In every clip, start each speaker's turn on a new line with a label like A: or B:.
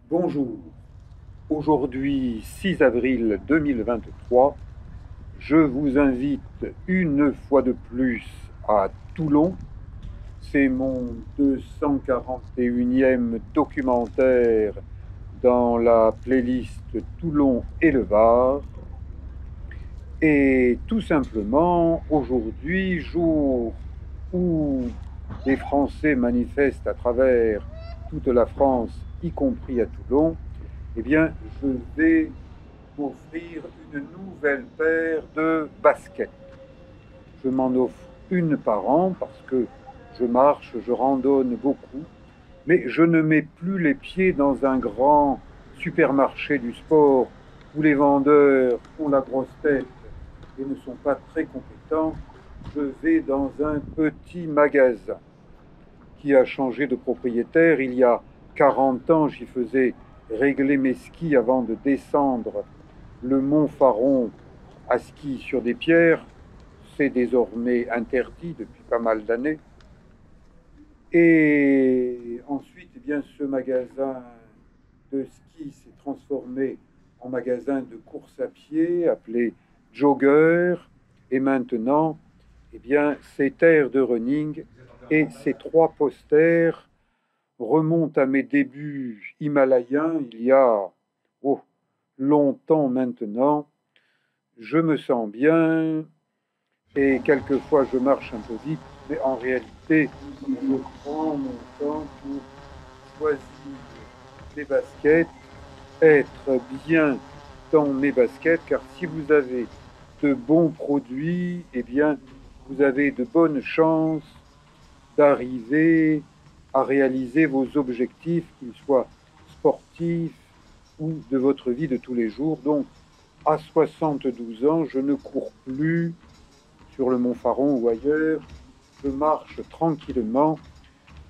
A: Bonjour, aujourd'hui 6 avril 2023, je vous invite une fois de plus à Toulon. C'est mon 241e documentaire dans la playlist Toulon et le Var. Et tout simplement, aujourd'hui, jour où les Français manifestent à travers toute la France, y compris à Toulon, eh bien, je vais m'offrir une nouvelle paire de baskets. Je m'en offre une par an parce que je marche, je randonne beaucoup, mais je ne mets plus les pieds dans un grand supermarché du sport où les vendeurs ont la grosse tête et ne sont pas très compétents. Je vais dans un petit magasin qui a changé de propriétaire. Il y a 40 ans, j'y faisais régler mes skis avant de descendre le mont Faron à ski sur des pierres. C'est désormais interdit depuis pas mal d'années. Et ensuite, eh bien, ce magasin de ski s'est transformé en magasin de course à pied appelé Jogger. Et maintenant, eh bien, c'est terre de running. Et ces trois posters remontent à mes débuts himalayens il y a oh, longtemps maintenant. Je me sens bien et quelquefois je marche un peu vite, mais en réalité, je prends mon temps pour choisir mes baskets, être bien dans mes baskets, car si vous avez de bons produits, eh bien, vous avez de bonnes chances d'arriver à réaliser vos objectifs, qu'ils soient sportifs ou de votre vie de tous les jours. Donc, à 72 ans, je ne cours plus sur le Mont Faron ou ailleurs, je marche tranquillement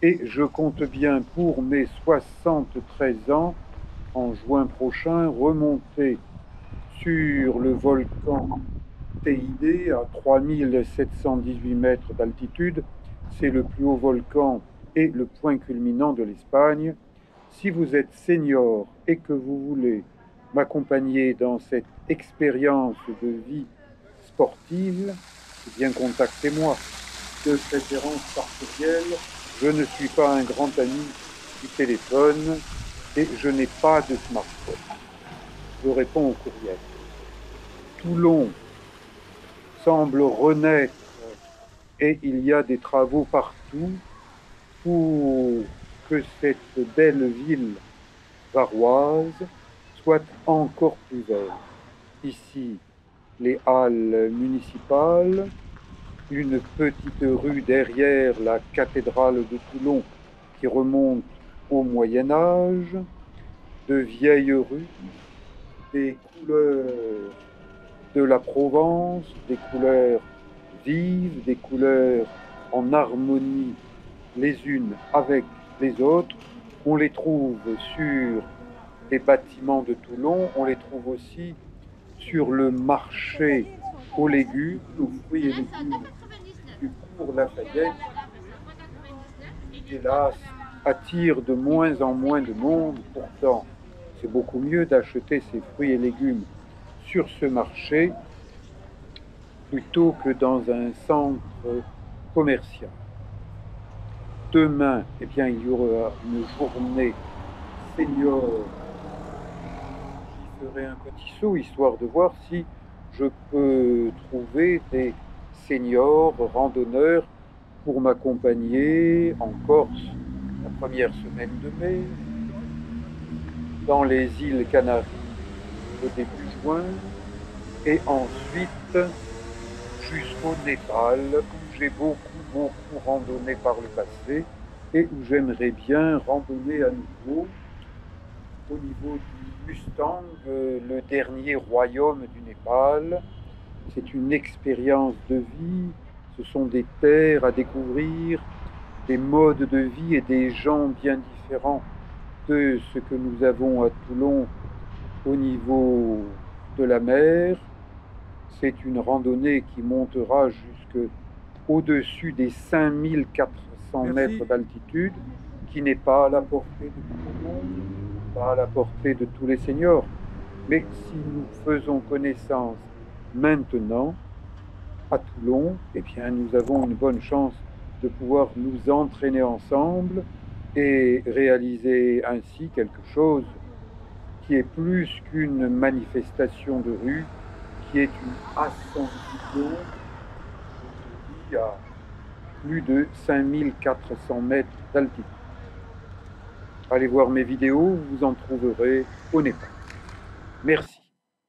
A: et je compte bien pour mes 73 ans, en juin prochain, remonter sur le volcan Teide à 3718 mètres d'altitude. C'est le plus haut volcan et le point culminant de l'Espagne. Si vous êtes senior et que vous voulez m'accompagner dans cette expérience de vie sportive, eh bien contactez-moi, de préférence par courriel. Je ne suis pas un grand ami du téléphone et je n'ai pas de smartphone. Je réponds au courriel. Toulon semble renaître et il y a des travaux partout pour que cette belle ville varoise soit encore plus belle. Ici, les halles municipales, une petite rue derrière la cathédrale de Toulon qui remonte au Moyen Âge, de vieilles rues, des couleurs de la Provence, des couleurs vives, des couleurs en harmonie les unes avec les autres. On les trouve sur les bâtiments de Toulon, on les trouve aussi sur le marché aux légumes, aux fruits et légumes du cours Lafayette, qui hélas attire de moins en moins de monde. Pourtant, c'est beaucoup mieux d'acheter ces fruits et légumes sur ce marché plutôt que dans un centre commercial. Demain, eh bien, il y aura une journée senior. J'y ferai un petit saut histoire de voir si je peux trouver des seniors randonneurs pour m'accompagner en Corse la première semaine de mai, dans les îles Canaries au début juin, et ensuite jusqu'au Népal, où j'ai beaucoup randonné par le passé et où j'aimerais bien randonner à nouveau au niveau du Mustang, le dernier royaume du Népal. C'est une expérience de vie, ce sont des terres à découvrir, des modes de vie et des gens bien différents de ce que nous avons à Toulon au niveau de la mer. C'est une randonnée qui montera jusque au-dessus des 5400 mètres d'altitude, qui n'est pas à la portée de tout le monde, pas à la portée de tous les seniors. Mais si nous faisons connaissance maintenant, à Toulon, eh bien, nous avons une bonne chance de pouvoir nous entraîner ensemble et réaliser ainsi quelque chose qui est plus qu'une manifestation de rue, qui est une ascension, je te dis, à plus de 5400 mètres d'altitude. Allez voir mes vidéos, vous en trouverez au Népal.